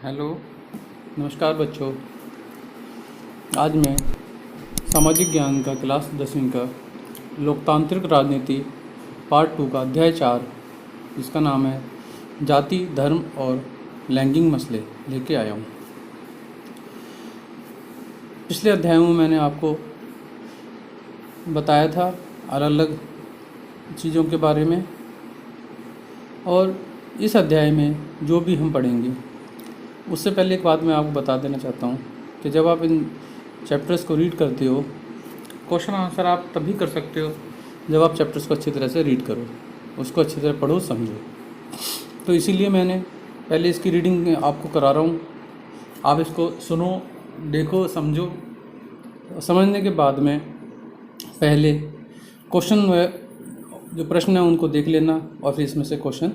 Hello, नमस्कार बच्चों। आज मैं सामाजिक ज्ञान का क्लास 10वीं का लोकतांत्रिक राजनीति पार्ट 2 का अध्याय 4, इसका नाम है जाति, धर्म और लैंगिक मसले, लेके आया हूँ। पिछले अध्यायों में मैंने आपको बताया था अलग अलग चीज़ों के बारे में, और इस अध्याय में जो भी हम पढ़ेंगे उससे पहले एक बात मैं आपको बता देना चाहता हूँ कि जब आप इन चैप्टर्स को रीड करते हो, क्वेश्चन आंसर आप तभी कर सकते हो जब आप चैप्टर्स को अच्छी तरह से रीड करो, उसको अच्छी तरह पढ़ो, समझो। तो इसीलिए मैंने पहले इसकी रीडिंग आपको करा रहा हूँ। आप इसको सुनो, देखो, समझो। समझने के बाद में पहले क्वेश्चन जो प्रश्न है उनको देख लेना, और फिर इसमें से क्वेश्चन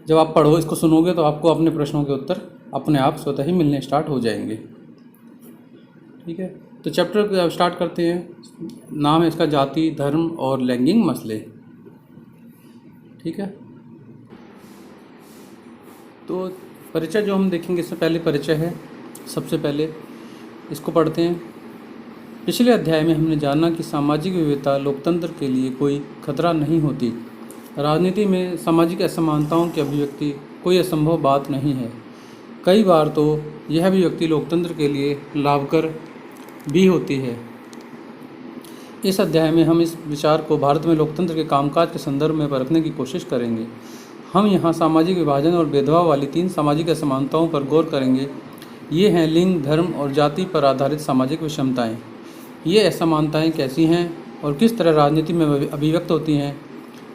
जब आप पढ़ो, इसको सुनोगे तो आपको अपने प्रश्नों के उत्तर अपने आप स्वतः ही मिलने स्टार्ट हो जाएंगे। ठीक है, तो चैप्टर स्टार्ट करते हैं। नाम है इसका जाति, धर्म और लैंगिक मसले। ठीक है, तो परिचय जो हम देखेंगे, इससे पहले परिचय है। सबसे पहले इसको पढ़ते हैं। पिछले अध्याय में हमने जाना कि सामाजिक विविधता लोकतंत्र के लिए कोई खतरा नहीं होती। राजनीति में सामाजिक असमानताओं की अभिव्यक्ति कोई असंभव बात नहीं है। कई बार तो यह अभिव्यक्ति लोकतंत्र के लिए लाभकर भी होती है। इस अध्याय में हम इस विचार को भारत में लोकतंत्र के कामकाज के संदर्भ में परखने की कोशिश करेंगे। हम यहाँ सामाजिक विभाजन और भेदभाव वाली 3 सामाजिक असमानताओं पर गौर करेंगे। ये हैं लिंग, धर्म और जाति पर आधारित सामाजिक विषमताएँ। ये असमानताएँ कैसी हैं और किस तरह राजनीति में अभिव्यक्त होती हैं,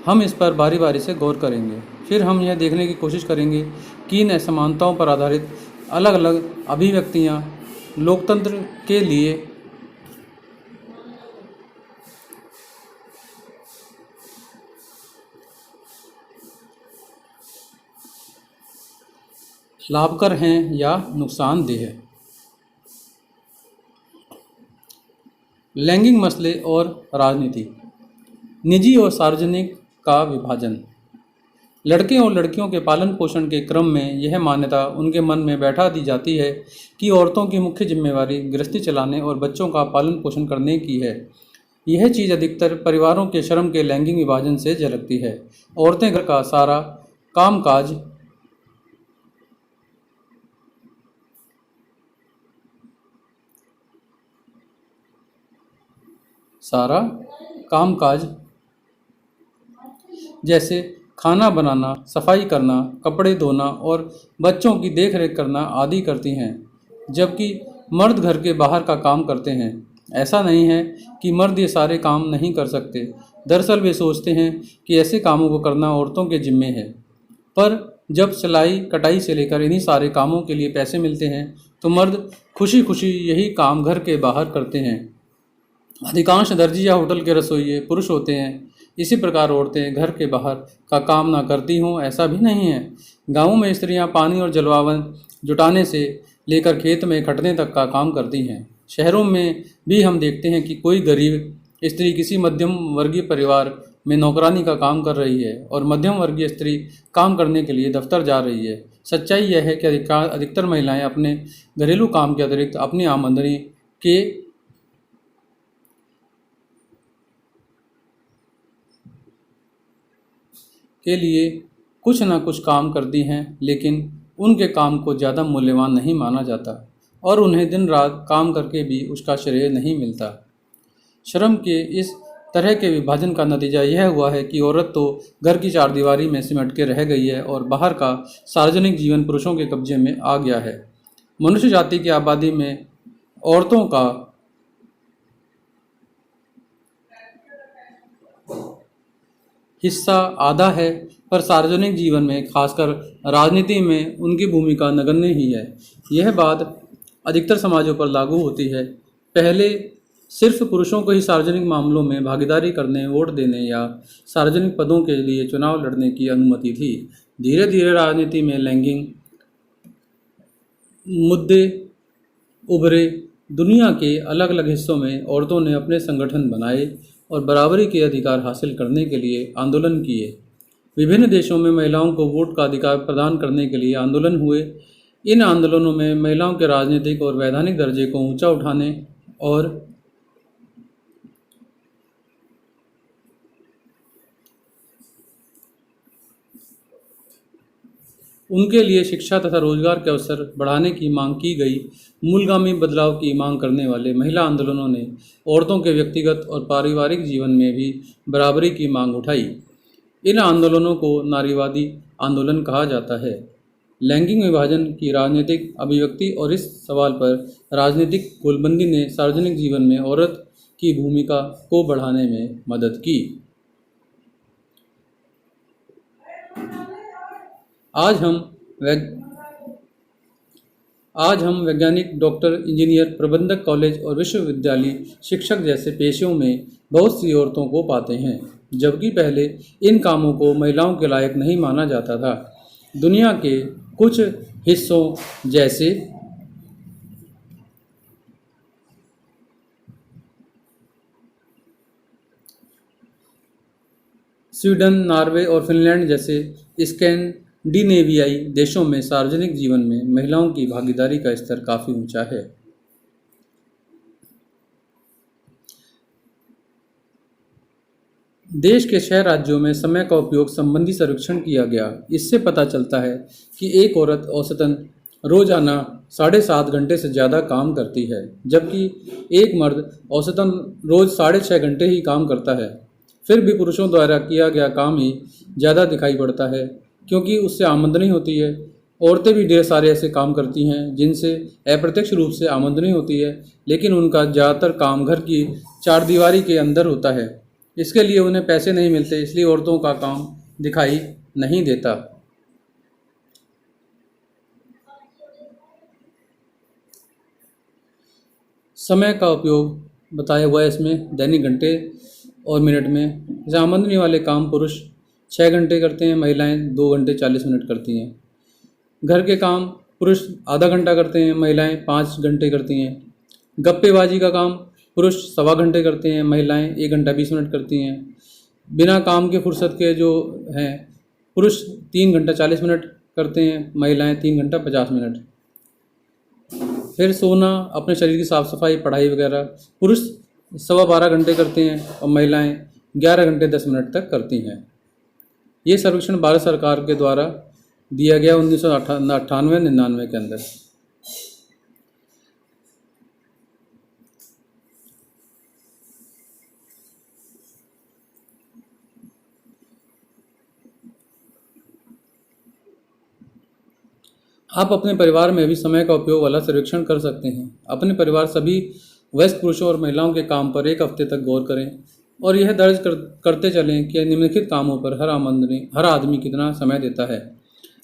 हम इस पर बारी बारी से गौर करेंगे। फिर हम यह देखने की कोशिश करेंगे कि इन असमानताओं पर आधारित अलग अलग अभिव्यक्तियाँ लोकतंत्र के लिए लाभकर हैं या नुकसानदेह हैं। लैंगिक मसले और राजनीति। निजी और सार्वजनिक का विभाजन। लड़के और लड़कियों के पालन पोषण के क्रम में यह मान्यता उनके मन में बैठा दी जाती है कि औरतों की मुख्य जिम्मेवारी गृहस्थी चलाने और बच्चों का पालन पोषण करने की है। यह चीज़ अधिकतर परिवारों के श्रम के लैंगिक विभाजन से झलकती है। औरतें घर का सारा कामकाज जैसे खाना बनाना, सफाई करना, कपड़े धोना और बच्चों की देखरेख करना आदि करती हैं, जबकि मर्द घर के बाहर का काम करते हैं। ऐसा नहीं है कि मर्द ये सारे काम नहीं कर सकते। दरअसल वे सोचते हैं कि ऐसे कामों को करना औरतों के जिम्मे है, पर जब सिलाई कटाई से लेकर इन्हीं सारे कामों के लिए पैसे मिलते हैं तो मर्द खुशी खुशी यही काम घर के बाहर करते हैं। अधिकांश दर्जी या होटल के रसोइये पुरुष होते हैं। इसी प्रकार औरतें घर के बाहर का काम ना करती हों, ऐसा भी नहीं है। गाँवों में स्त्रियां पानी और जलवावन जुटाने से लेकर खेत में खटने तक का काम करती हैं। शहरों में भी हम देखते हैं कि कोई गरीब स्त्री किसी मध्यम वर्गीय परिवार में नौकरानी का काम कर रही है और मध्यम वर्गीय स्त्री काम करने के लिए दफ्तर जा रही है। सच्चाई यह है कि अधिकतर महिलाएं अपने घरेलू काम के अतिरिक्त अपनी आमदनी के लिए कुछ न कुछ काम करती हैं, लेकिन उनके काम को ज़्यादा मूल्यवान नहीं माना जाता और उन्हें दिन रात काम करके भी उसका श्रेय नहीं मिलता। श्रम के इस तरह के विभाजन का नतीजा यह हुआ है कि औरत तो घर की चारदीवारी में सिमट के रह गई है और बाहर का सार्वजनिक जीवन पुरुषों के कब्जे में आ गया है। मनुष्य जाति की आबादी में औरतों का हिस्सा आधा है, पर सार्वजनिक जीवन में, खासकर राजनीति में, उनकी भूमिका नगण्य ही है। यह बात अधिकतर समाजों पर लागू होती है। पहले सिर्फ पुरुषों को ही सार्वजनिक मामलों में भागीदारी करने, वोट देने या सार्वजनिक पदों के लिए चुनाव लड़ने की अनुमति थी। धीरे धीरे राजनीति में लैंगिक मुद्दे उभरे। दुनिया के अलग अलग हिस्सों में औरतों ने अपने संगठन बनाए और बराबरी के अधिकार हासिल करने के लिए आंदोलन किए। विभिन्न देशों में महिलाओं को वोट का अधिकार प्रदान करने के लिए आंदोलन हुए। इन आंदोलनों में महिलाओं के राजनीतिक और वैधानिक दर्जे को ऊंचा उठाने और उनके लिए शिक्षा तथा रोजगार के अवसर बढ़ाने की मांग की गई। मूलगामी बदलाव की मांग करने वाले महिला आंदोलनों ने औरतों के व्यक्तिगत और पारिवारिक जीवन में भी बराबरी की मांग उठाई। इन आंदोलनों को नारीवादी आंदोलन कहा जाता है। लैंगिक विभाजन की राजनीतिक अभिव्यक्ति और इस सवाल पर राजनीतिक गोलबंदी ने सार्वजनिक जीवन में औरत की भूमिका को बढ़ाने में मदद की। आज हम वैज्ञानिक, डॉक्टर, इंजीनियर, प्रबंधक, कॉलेज और विश्वविद्यालय शिक्षक जैसे पेशों में बहुत सी औरतों को पाते हैं, जबकि पहले इन कामों को महिलाओं के लायक नहीं माना जाता था। दुनिया के कुछ हिस्सों जैसे स्वीडन, नॉर्वे और फिनलैंड जैसे स्कैंडिनेवियाई देशों में सार्वजनिक जीवन में महिलाओं की भागीदारी का स्तर काफ़ी ऊंचा है। देश के 6 राज्यों में समय का उपयोग संबंधी सर्वेक्षण किया गया। इससे पता चलता है कि एक औरत औसतन रोजाना 7.5 घंटे से ज़्यादा काम करती है, जबकि एक मर्द औसतन रोज़ 6.5 घंटे ही काम करता है। फिर भी पुरुषों द्वारा किया गया काम ही ज़्यादा दिखाई पड़ता है, क्योंकि उससे आमदनी होती है। औरतें भी ढेर सारे ऐसे काम करती हैं जिनसे अप्रत्यक्ष रूप से आमदनी होती है, लेकिन उनका ज़्यादातर काम घर की चारदीवारी के अंदर होता है। इसके लिए उन्हें पैसे नहीं मिलते, इसलिए औरतों का काम दिखाई नहीं देता। समय का उपयोग बताया हुआ है इसमें दैनिक घंटे और मिनट में। जैसे आमदनी वाले काम पुरुष 6 घंटे करते हैं, महिलाएं 2 घंटे 40 मिनट करती हैं। घर के काम पुरुष आधा घंटा करते हैं, महिलाएं 5 घंटे करती हैं। गप्पेबाजी का काम पुरुष 1.25 घंटे करते हैं, महिलाएं 1 घंटा 20 मिनट करती हैं। बिना काम के फुर्सत के जो हैं पुरुष 3 घंटा 40 मिनट करते हैं, महिलाएं 3 घंटा 50 मिनट। फिर सोना, अपने शरीर की साफ़ सफाई, पढ़ाई वगैरह पुरुष 12.25 घंटे करते हैं और महिलाएं 11 घंटे 10 मिनट तक करती हैं। ये सर्वेक्षण भारत सरकार के द्वारा दिया गया 1998-99 के अंदर। आप अपने परिवार में भी समय का उपयोग वाला सर्वेक्षण कर सकते हैं। अपने परिवार सभी वयस्क पुरुषों और महिलाओं के काम पर 1 हफ्ते तक गौर करें और यह दर्ज करते चलें कि निम्नलिखित कामों पर हर आदमी कितना समय देता है।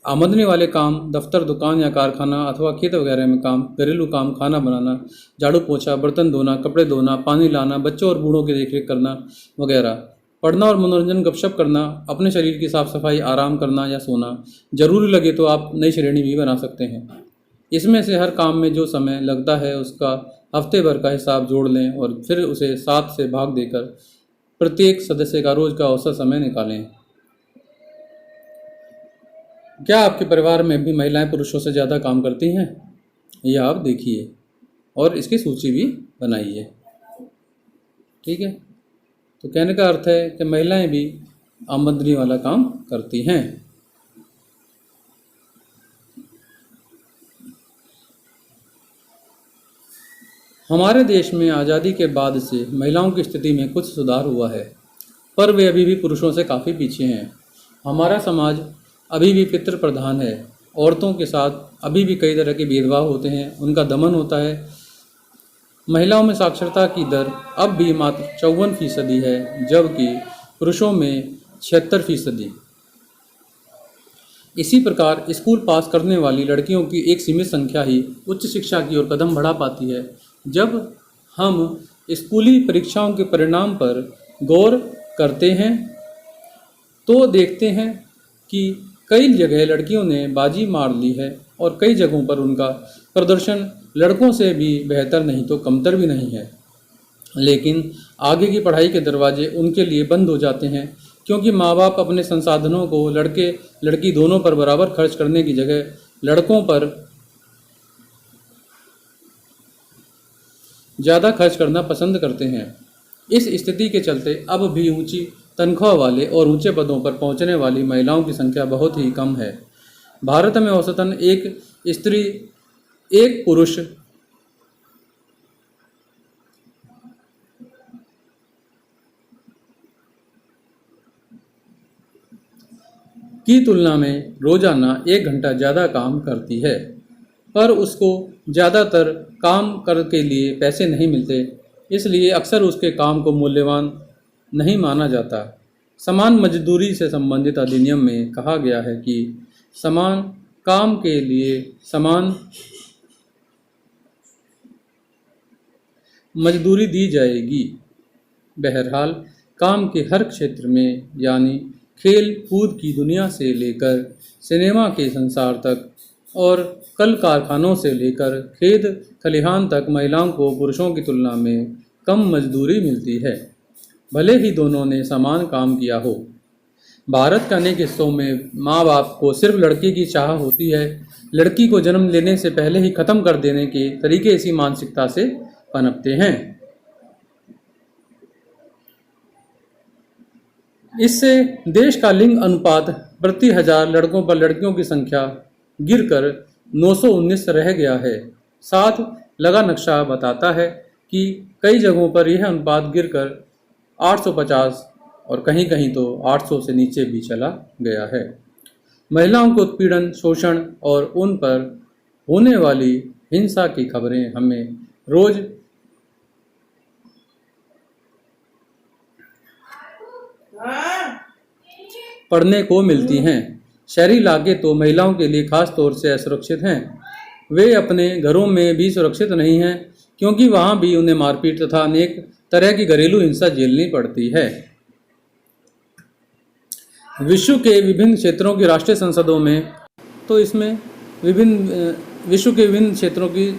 आमदनी वाले काम दफ्तर, दुकान या कारखाना अथवा खेत वगैरह में काम, घरेलू काम, खाना बनाना, झाड़ू पोछा, बर्तन धोना, कपड़े धोना, पानी लाना, बच्चों और बूढ़ों की देखरेख करना वगैरह। पढ़ना और मनोरंजन, गपशप करना, अपने शरीर की साफ सफाई, आराम करना या सोना। जरूरी लगे तो आप नई श्रेणी भी बना सकते हैं। इसमें से हर काम में जो समय लगता है उसका हफ्ते भर का हिसाब जोड़ लें और फिर उसे 7 से भाग देकर प्रत्येक सदस्य का रोज का औसत समय निकालें। क्या आपके परिवार में भी महिलाएं पुरुषों से ज़्यादा काम करती हैं? यह आप देखिए और इसकी सूची भी बनाइए। ठीक है, तो कहने का अर्थ है कि महिलाएं भी आमदनी वाला काम करती हैं। हमारे देश में आज़ादी के बाद से महिलाओं की स्थिति में कुछ सुधार हुआ है, पर वे अभी भी पुरुषों से काफ़ी पीछे हैं। हमारा समाज अभी भी पितृ प्रधान है। औरतों के साथ अभी भी कई तरह के भेदभाव होते हैं, उनका दमन होता है। महिलाओं में साक्षरता की दर अब भी मात्र 54% है, जबकि पुरुषों में 76%। इसी प्रकार स्कूल पास करने वाली लड़कियों की एक सीमित संख्या ही उच्च शिक्षा की ओर कदम बढ़ा पाती है। जब हम स्कूली परीक्षाओं के परिणाम पर गौर करते हैं तो देखते हैं कि कई जगह लड़कियों ने बाजी मार ली है और कई जगहों पर उनका प्रदर्शन लड़कों से भी बेहतर नहीं तो कमतर भी नहीं है। लेकिन आगे की पढ़ाई के दरवाजे उनके लिए बंद हो जाते हैं, क्योंकि माँ बाप अपने संसाधनों को लड़के लड़की दोनों पर बराबर खर्च करने की जगह लड़कों पर ज़्यादा खर्च करना पसंद करते हैं। इस स्थिति के चलते अब भी ऊंची तनख्वाह वाले और ऊंचे पदों पर पहुंचने वाली महिलाओं की संख्या बहुत ही कम है। भारत में औसतन एक स्त्री एक पुरुष की तुलना में रोजाना 1 घंटा ज़्यादा काम करती है, पर उसको ज़्यादातर काम कर के लिए पैसे नहीं मिलते, इसलिए अक्सर उसके काम को मूल्यवान नहीं माना जाता। समान मजदूरी से संबंधित अधिनियम में कहा गया है कि समान काम के लिए समान मजदूरी दी जाएगी। बहरहाल काम के हर क्षेत्र में, यानी खेल कूद की दुनिया से लेकर सिनेमा के संसार तक और कल कारखानों से लेकर खेत खलिहान तक, महिलाओं को पुरुषों की तुलना में कम मजदूरी मिलती है, भले ही दोनों ने समान काम किया हो। भारत के अनेक हिस्सों में माँ बाप को सिर्फ लड़की की चाह होती है। लड़की को जन्म लेने से पहले ही खत्म कर देने के तरीके इसी मानसिकता से पनपते हैं। इससे देश का लिंग अनुपात प्रति 1000 लड़कों पर लड़कियों की संख्या गिरकर 919 रह गया है। साथ लगा नक्शा बताता है कि कई जगहों पर यह अनुपात गिरकर 850 और कहीं कहीं तो 800 से नीचे भी चला गया है। महिलाओं के उत्पीड़न, शोषण और उन पर होने वाली हिंसा की खबरें हमें रोज पढ़ने को मिलती हैं। शहरी इलाके तो महिलाओं के लिए खास तौर से असुरक्षित हैं। वे अपने घरों में भी सुरक्षित नहीं हैं, क्योंकि वहां भी उन्हें मारपीट तथा अनेक तरह की घरेलू हिंसा झेलनी पड़ती है। विश्व के विभिन्न क्षेत्रों की राष्ट्रीय संसदों में तो इसमें विश्व के विभिन्न क्षेत्रों की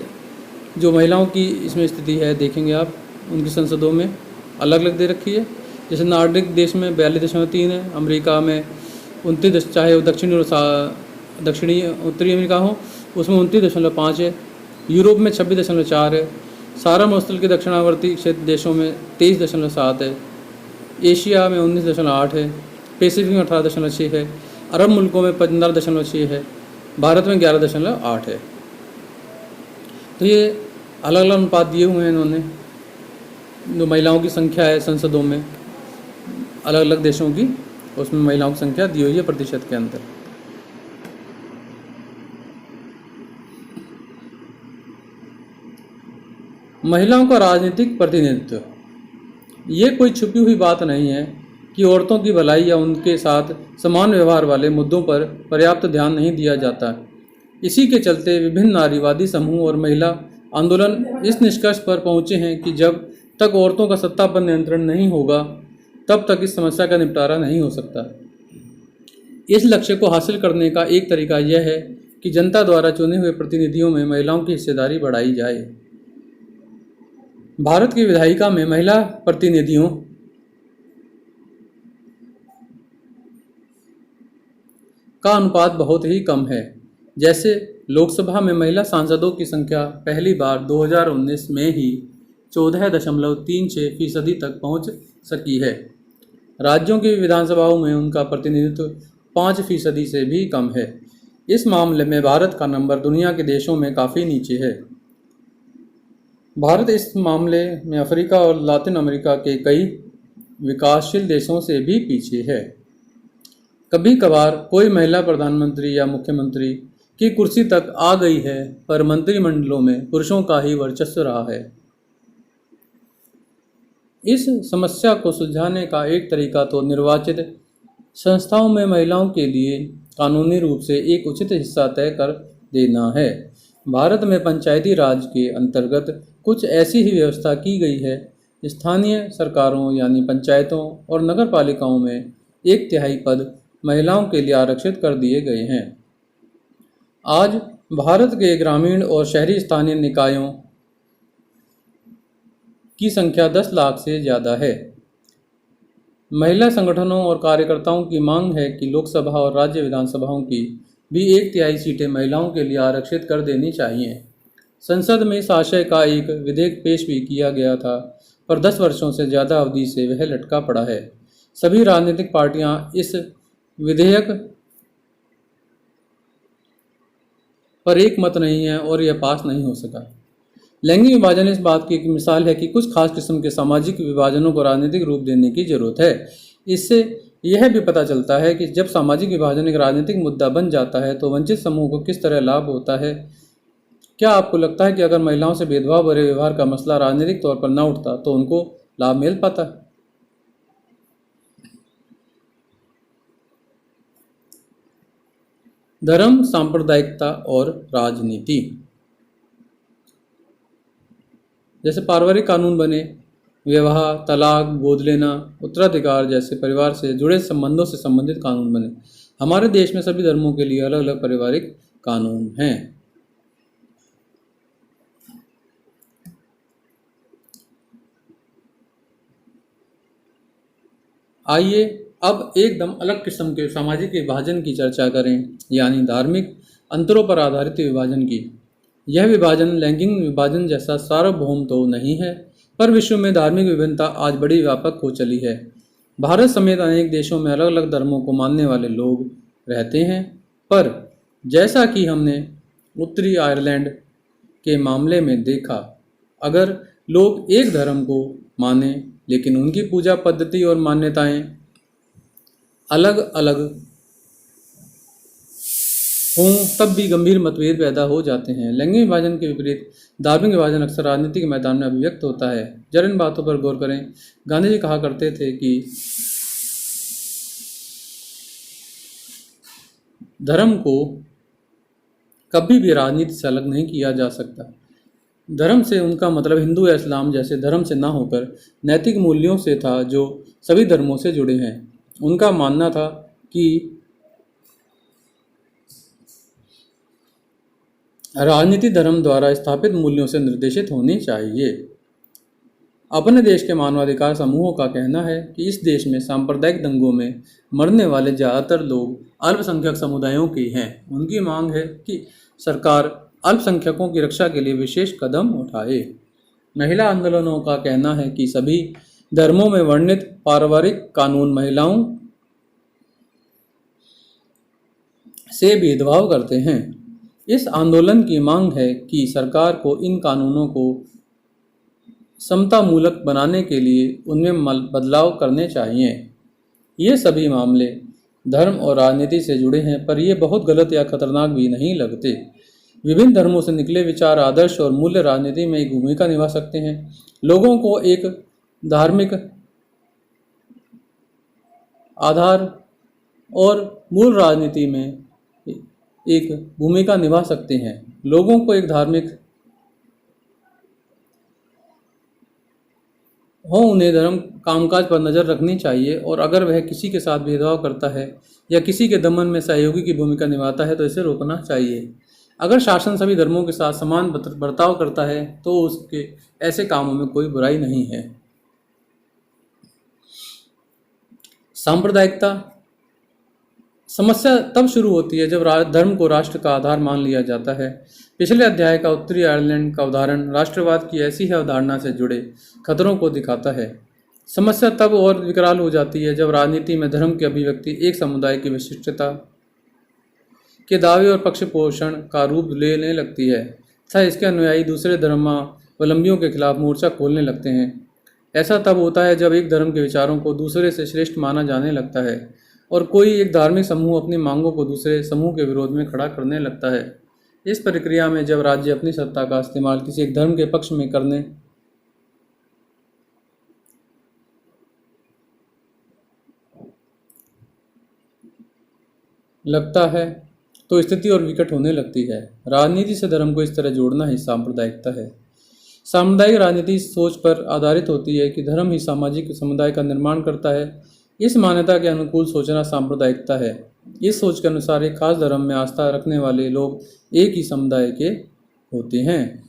जो महिलाओं की इसमें स्थिति है देखेंगे आप, उनकी संसदों में अलग अलग दे रखी है। जैसे नार्डिक देश में 42.3 है, अमेरिका में 29, चाहे वो दक्षिणी उत्तरी अमेरिका हो उसमें 29.5 है, यूरोप में 26.4 है, सारा मरुस्थल के दक्षिणावर्ती क्षेत्र देशों में 23.7 है, एशिया में 19.8 है, पैसिफिक में 18.6 है, अरब मुल्कों में 15.6 है, भारत में 11.8 है। तो ये अलग अलग अनुपात दिए हुए हैं इन्होंने, जो महिलाओं की संख्या है संसदों में अलग अलग देशों की, उसमें महिलाओं की संख्या दी हुई है प्रतिशत के अंदर। महिलाओं का राजनीतिक प्रतिनिधित्व, ये कोई छुपी हुई बात नहीं है कि औरतों की भलाई या उनके साथ समान व्यवहार वाले मुद्दों पर पर्याप्त ध्यान नहीं दिया जाता। इसी के चलते विभिन्न नारीवादी समूह और महिला आंदोलन इस निष्कर्ष पर पहुंचे हैं कि जब तक औरतों का सत्ता पर नियंत्रण नहीं होगा तब तक इस समस्या का निपटारा नहीं हो सकता। इस लक्ष्य को हासिल करने का एक तरीका यह है कि जनता द्वारा चुने हुए प्रतिनिधियों में महिलाओं की हिस्सेदारी बढ़ाई जाए। भारत की विधायिका में महिला प्रतिनिधियों का अनुपात बहुत ही कम है। जैसे लोकसभा में महिला सांसदों की संख्या पहली बार 2019 में ही 14.36% तक पहुंच सकी है। राज्यों की विधानसभाओं में उनका प्रतिनिधित्व 5% से भी कम है। इस मामले में भारत का नंबर दुनिया के देशों में काफ़ी नीचे है। भारत इस मामले में अफ्रीका और लातिन अमेरिका के कई विकासशील देशों से भी पीछे है। कभी कभार कोई महिला प्रधानमंत्री या मुख्यमंत्री की कुर्सी तक आ गई है, पर मंत्रिमंडलों में पुरुषों का ही वर्चस्व रहा है। इस समस्या को सुलझाने का एक तरीका तो निर्वाचित संस्थाओं में महिलाओं के लिए कानूनी रूप से एक उचित हिस्सा तय कर देना है। भारत में पंचायती राज के अंतर्गत कुछ ऐसी ही व्यवस्था की गई है। स्थानीय सरकारों यानी पंचायतों और नगर पालिकाओं में 1/3 पद महिलाओं के लिए आरक्षित कर दिए गए हैं। आज भारत के ग्रामीण और शहरी स्थानीय निकायों की संख्या 10 लाख से ज़्यादा है। महिला संगठनों और कार्यकर्ताओं की मांग है कि लोकसभा और राज्य विधानसभाओं की भी 1/3 सीटें महिलाओं के लिए आरक्षित कर देनी चाहिए। संसद में इस आशय का एक विधेयक पेश भी किया गया था, पर 10 वर्षों से ज़्यादा अवधि से वह लटका पड़ा है। सभी राजनीतिक पार्टियां इस विधेयक पर एक मत नहीं है और यह पास नहीं हो सका। लैंगिक विभाजन इस बात की एक मिसाल है कि कुछ खास किस्म के सामाजिक विभाजनों को राजनीतिक रूप देने की जरूरत है। इससे यह भी पता चलता है कि जब सामाजिक विभाजन एक राजनीतिक मुद्दा बन जाता है तो वंचित समूह को किस तरह लाभ होता है। क्या आपको लगता है कि अगर महिलाओं से भेदभाव भरे व्यवहार का मसला राजनीतिक तौर पर न उठता तो उनको लाभ मिल पाता? धर्म, सांप्रदायिकता और राजनीति। जैसे पारिवारिक कानून बने, विवाह, तलाक, गोद लेना, उत्तराधिकार जैसे परिवार से जुड़े संबंधों से संबंधित कानून बने। हमारे देश में सभी धर्मों के लिए अलग अलग पारिवारिक कानून हैं। आइए अब एकदम अलग किस्म के सामाजिक विभाजन की चर्चा करें, यानी धार्मिक अंतरों पर आधारित विभाजन की। यह विभाजन लैंगिक विभाजन जैसा सार्वभौम तो नहीं है, पर विश्व में धार्मिक विभिन्नता आज बड़ी व्यापक हो चली है। भारत समेत अनेक देशों में अलग अलग धर्मों को मानने वाले लोग रहते हैं, पर जैसा कि हमने उत्तरी आयरलैंड के मामले में देखा, अगर लोग एक धर्म को माने लेकिन उनकी पूजा पद्धति और मान्यताएं अलग अलग हों तब भी गंभीर मतभेद पैदा हो जाते हैं। लैंगिक विभाजन के विपरीत धार्मिक विभाजन अक्सर राजनीति के मैदान में अभिव्यक्त होता है। जरा इन बातों पर गौर करें। गांधी जी कहा करते थे कि धर्म को कभी भी राजनीति से अलग नहीं किया जा सकता। धर्म से उनका मतलब हिंदू या इस्लाम जैसे धर्म से ना होकर नैतिक मूल्यों से था जो सभी धर्मों से जुड़े हैं। उनका मानना था कि राजनीति धर्म द्वारा स्थापित मूल्यों से निर्देशित होनी चाहिए। अपने देश के मानवाधिकार समूहों का कहना है कि इस देश में सांप्रदायिक दंगों में मरने वाले ज़्यादातर लोग अल्पसंख्यक समुदायों के हैं। उनकी मांग है कि सरकार अल्पसंख्यकों की रक्षा के लिए विशेष कदम उठाए। महिला आंदोलनों का कहना है कि सभी धर्मों में वर्णित पारिवारिक कानून महिलाओं से भेदभाव करते हैं। इस आंदोलन की मांग है कि सरकार को इन कानूनों को समतामूलक बनाने के लिए उनमें बदलाव करने चाहिए। ये सभी मामले धर्म और राजनीति से जुड़े हैं, पर ये बहुत गलत या खतरनाक भी नहीं लगते। विभिन्न धर्मों से निकले विचार, आदर्श और मूल्य राजनीति में एक भूमिका निभा सकते हैं। लोगों को एक धार्मिक आधार और मूल राजनीति में एक भूमिका निभा सकते हैं। लोगों को एक धार्मिक हो उन्हें धर्म कामकाज पर नज़र रखनी चाहिए, और अगर वह किसी के साथ भेदभाव करता है या किसी के दमन में सहयोगी की भूमिका निभाता है तो इसे रोकना चाहिए। अगर शासन सभी धर्मों के साथ समान बर्ताव करता है तो उसके ऐसे कामों में कोई बुराई नहीं है। सांप्रदायिकता समस्या तब शुरू होती है जब धर्म को राष्ट्र का आधार मान लिया जाता है। पिछले अध्याय का उत्तरी आयरलैंड का उदाहरण राष्ट्रवाद की ऐसी है अवधारणा से जुड़े खतरों को दिखाता है। समस्या तब और विकराल हो जाती है जब राजनीति में धर्म की अभिव्यक्ति एक समुदाय की विशिष्टता के दावे और पक्ष पोषण का रूप लेने लगती है तथा इसके अनुयायी दूसरे धर्मावलंबियों के खिलाफ मोर्चा खोलने लगते हैं। ऐसा तब होता है जब एक धर्म के विचारों को दूसरे से श्रेष्ठ माना जाने लगता है और कोई एक धार्मिक समूह अपनी मांगों को दूसरे समूह के विरोध में खड़ा करने लगता है। इस प्रक्रिया में जब राज्य अपनी सत्ता का इस्तेमाल किसी एक धर्म के पक्ष में करने लगता है तो स्थिति और विकट होने लगती है। राजनीति से धर्म को इस तरह जोड़ना ही सांप्रदायिकता है। सामुदायिक राजनीति इस सोच पर आधारित होती है कि धर्म ही सामाजिक समुदाय का निर्माण करता है। इस मान्यता के अनुकूल सोचना सांप्रदायिकता है। इस सोच के अनुसार एक खास धर्म में आस्था रखने वाले लोग एक ही समुदाय के होते हैं।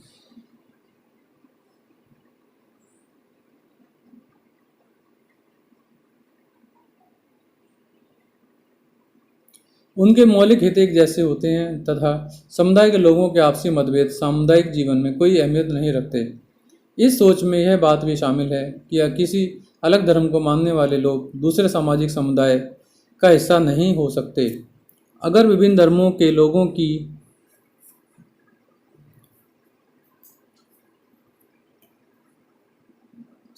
उनके मौलिक हित एक जैसे होते हैं तथा समुदाय के लोगों के आपसी मतभेद सामुदायिक जीवन में कोई अहमियत नहीं रखते। इस सोच में यह बात भी शामिल है कि किसी अलग धर्म को मानने वाले लोग दूसरे सामाजिक समुदाय का हिस्सा नहीं हो सकते। अगर विभिन्न धर्मों के लोगों की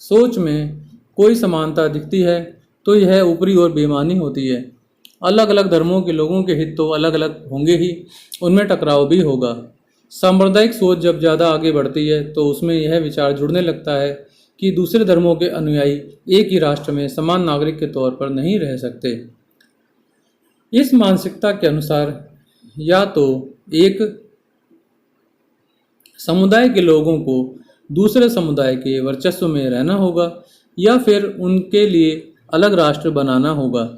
सोच में कोई समानता दिखती है तो यह ऊपरी ओर बेईमानी होती है। अलग अलग धर्मों के लोगों के हित तो अलग अलग होंगे ही, उनमें टकराव भी होगा। सांप्रदायिक सोच जब ज़्यादा आगे बढ़ती है तो उसमें यह विचार जुड़ने लगता है कि दूसरे धर्मों के अनुयायी एक ही राष्ट्र में समान नागरिक के तौर पर नहीं रह सकते। इस मानसिकता के अनुसार या तो एक समुदाय के लोगों को दूसरे समुदाय के वर्चस्व में रहना होगा या फिर उनके लिए अलग राष्ट्र बनाना होगा।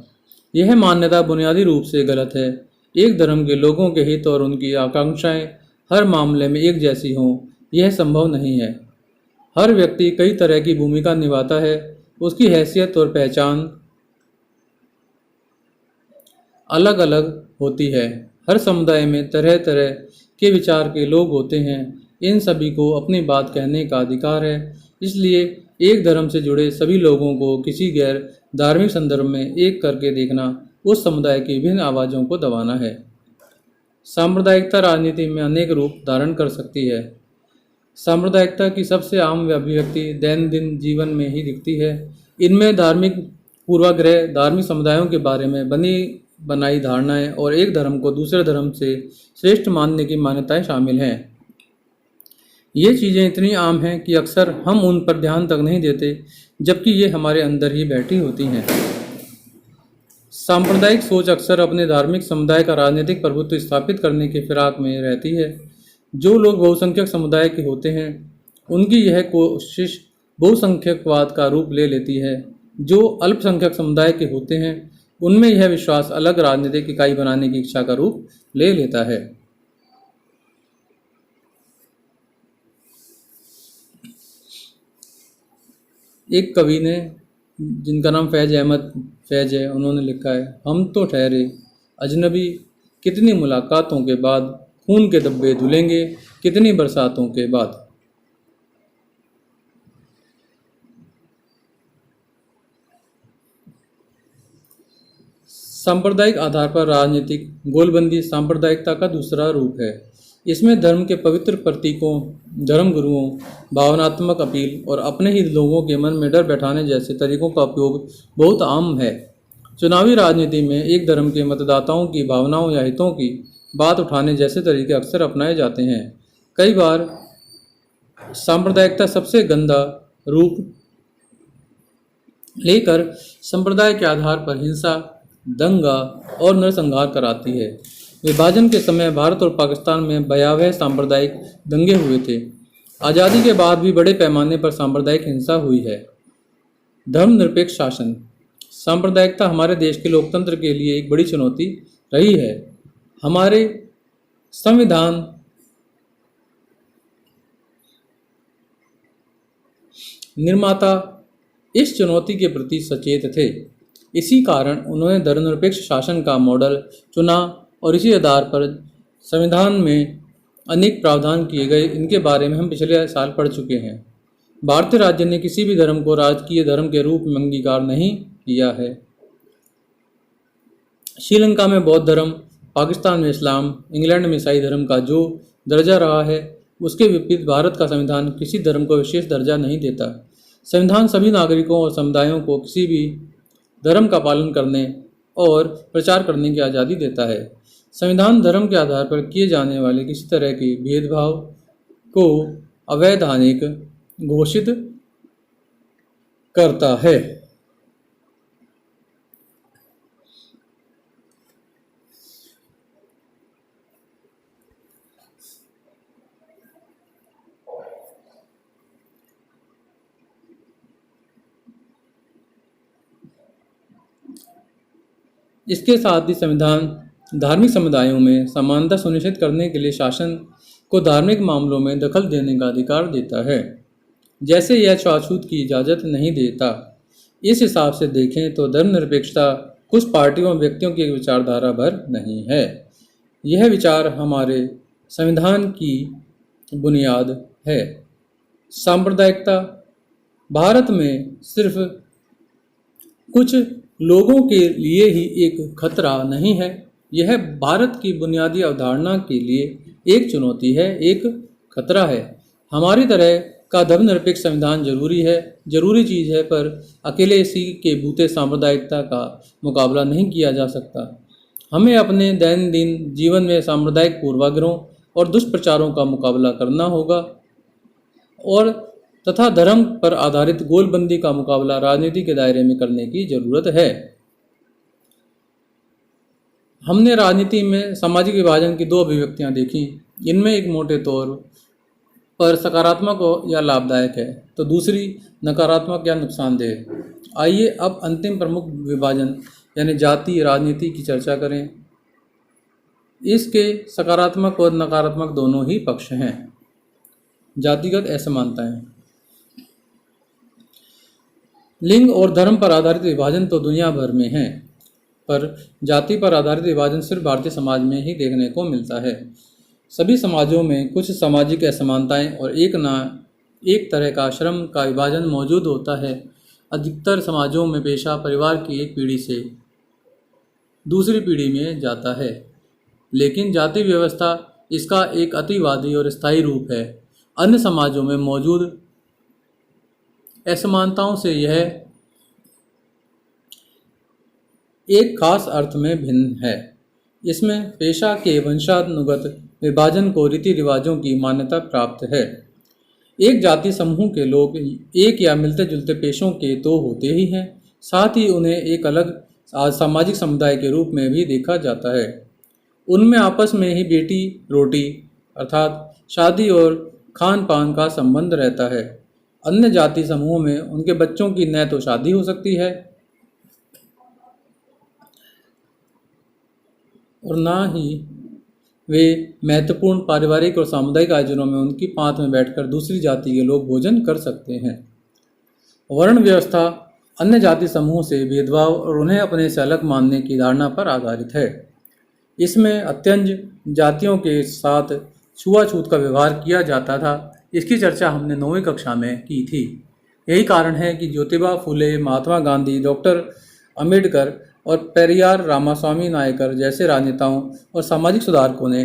यह मान्यता बुनियादी रूप से गलत है। एक धर्म के लोगों के हित और उनकी आकांक्षाएं हर मामले में एक जैसी हों, यह संभव नहीं है। हर व्यक्ति कई तरह की भूमिका निभाता है, उसकी हैसियत और पहचान अलग अलग होती है। हर समुदाय में तरह तरह के विचार के लोग होते हैं, इन सभी को अपनी बात कहने का अधिकार है। इसलिए एक धर्म से जुड़े सभी लोगों को किसी गैर धार्मिक संदर्भ में एक करके देखना उस समुदाय की विभिन्न आवाज़ों को दबाना है। सांप्रदायिकता राजनीति में अनेक रूप धारण कर सकती है। सांप्रदायिकता की सबसे आम अभिव्यक्ति दैनंदिन जीवन में ही दिखती है। इनमें धार्मिक पूर्वाग्रह, धार्मिक समुदायों के बारे में बनी बनाई धारणाएं और एक धर्म को दूसरे धर्म से श्रेष्ठ मानने की मान्यताएं शामिल हैं। ये चीज़ें इतनी आम हैं कि अक्सर हम उन पर ध्यान तक नहीं देते, जबकि ये हमारे अंदर ही बैठी होती हैं। सांप्रदायिक सोच अक्सर अपने धार्मिक समुदाय का राजनीतिक प्रभुत्व स्थापित करने के फिराक में रहती है। जो लोग बहुसंख्यक समुदाय के होते हैं उनकी यह कोशिश बहुसंख्यकवाद का रूप ले लेती है। जो अल्पसंख्यक समुदाय के होते हैं उनमें यह विश्वास अलग राजनीतिक इकाई बनाने की इच्छा का रूप ले लेता है। एक कवि ने, जिनका नाम फैज़ अहमद फैज़ है, उन्होंने लिखा है, हम तो ठहरे अजनबी कितनी मुलाकातों के बाद, खून के धब्बे धुलेंगे कितनी बरसातों के बाद। सांप्रदायिक आधार पर राजनीतिक गोलबंदी सांप्रदायिकता का दूसरा रूप है। इसमें धर्म के पवित्र प्रतीकों, धर्मगुरुओं, भावनात्मक अपील और अपने ही लोगों के मन में डर बैठाने जैसे तरीकों का उपयोग बहुत आम है। चुनावी राजनीति में एक धर्म के मतदाताओं की भावनाओं या हितों की बात उठाने जैसे तरीके अक्सर अपनाए जाते हैं। कई बार सांप्रदायिकता सबसे गंदा रूप लेकर संप्रदाय के आधार पर हिंसा, दंगा और नरसंहार कराती है। विभाजन के समय भारत और पाकिस्तान में भयावह सांप्रदायिक दंगे हुए थे। आज़ादी के बाद भी बड़े पैमाने पर सांप्रदायिक हिंसा हुई है। धर्मनिरपेक्ष शासन। सांप्रदायिकता हमारे देश के लोकतंत्र के लिए एक बड़ी चुनौती रही है। हमारे संविधान निर्माता इस चुनौती के प्रति सचेत थे। इसी कारण उन्होंने धर्मनिरपेक्ष शासन का मॉडल चुना और इसी आधार पर संविधान में अनेक प्रावधान किए गए। इनके बारे में हम पिछले साल पढ़ चुके हैं। भारतीय राज्य ने किसी भी धर्म को राजकीय धर्म के रूप में अंगीकार नहीं किया है। श्रीलंका में बौद्ध धर्म, पाकिस्तान में इस्लाम, इंग्लैंड में ईसाई धर्म का जो दर्जा रहा है, उसके विपरीत भारत का संविधान किसी धर्म को विशेष दर्जा नहीं देता। संविधान सभी नागरिकों और समुदायों को किसी भी धर्म का पालन करने और प्रचार करने की आज़ादी देता है। संविधान धर्म के आधार पर किए जाने वाले किसी तरह के भेदभाव को अवैधानिक घोषित करता है। इसके साथ ही संविधान धार्मिक समुदायों में समानता सुनिश्चित करने के लिए शासन को धार्मिक मामलों में दखल देने का अधिकार देता है, जैसे यह छूआछूत की इजाज़त नहीं देता। इस हिसाब से देखें तो धर्मनिरपेक्षता कुछ पार्टियों और व्यक्तियों की विचारधारा भर नहीं है। यह विचार हमारे संविधान की बुनियाद है। सांप्रदायिकता भारत में सिर्फ कुछ लोगों के लिए ही एक खतरा नहीं है, यह भारत की बुनियादी अवधारणा के लिए एक चुनौती है, एक खतरा है। हमारी तरह का धर्मनिरपेक्ष संविधान जरूरी चीज़ है, पर अकेले इसी के बूते सांप्रदायिकता का मुकाबला नहीं किया जा सकता। हमें अपने दैनंदिन जीवन में सांप्रदायिक पूर्वाग्रहों और दुष्प्रचारों का मुकाबला करना होगा और तथा धर्म पर आधारित गोलबंदी का मुकाबला राजनीति के दायरे में करने की जरूरत है। हमने राजनीति में सामाजिक विभाजन की दो अभिव्यक्तियां देखी। इनमें एक मोटे तौर पर सकारात्मक या लाभदायक है, तो दूसरी नकारात्मक या नुकसानदेह। आइए अब अंतिम प्रमुख विभाजन यानी जाति राजनीति की चर्चा करें। इसके सकारात्मक और नकारात्मक दोनों ही पक्ष हैं। जातिगत असमानताएं। लिंग और धर्म पर आधारित विभाजन तो दुनिया भर में है, पर जाति पर आधारित विभाजन सिर्फ भारतीय समाज में ही देखने को मिलता है। सभी समाजों में कुछ सामाजिक असमानताएं और एक तरह का श्रम का विभाजन मौजूद होता है। अधिकतर समाजों में पेशा परिवार की एक पीढ़ी से दूसरी पीढ़ी में जाता है, लेकिन जाति व्यवस्था इसका एक अतिवादी और स्थायी रूप है। अन्य समाजों में मौजूद असमानताओं से यह एक खास अर्थ में भिन्न है। इसमें पेशा के वंशानुगत विभाजन को रीति रिवाजों की मान्यता प्राप्त है। एक जाति समूह के लोग एक या मिलते जुलते पेशों के तो होते ही हैं, साथ ही उन्हें एक अलग सामाजिक समुदाय के रूप में भी देखा जाता है। उनमें आपस में ही बेटी रोटी अर्थात शादी और खान पान का संबंध रहता है। अन्य जाति समूहों में उनके बच्चों की न तो शादी हो सकती है और ना ही वे महत्वपूर्ण पारिवारिक और सामुदायिक आयोजनों में उनकी पांत में बैठकर दूसरी जाति के लोग भोजन कर सकते हैं। वर्ण व्यवस्था अन्य जाति समूहों से भेदभाव और उन्हें अपने से अलग मानने की धारणा पर आधारित है। इसमें अत्यंत जातियों के साथ छुआछूत का व्यवहार किया जाता था। इसकी चर्चा हमने 9वीं कक्षा में की थी। यही कारण है कि ज्योतिबा फुले, महात्मा गांधी, डॉक्टर अंबेडकर और पेरियार रामास्वामी नायकर जैसे राजनेताओं और सामाजिक सुधारकों ने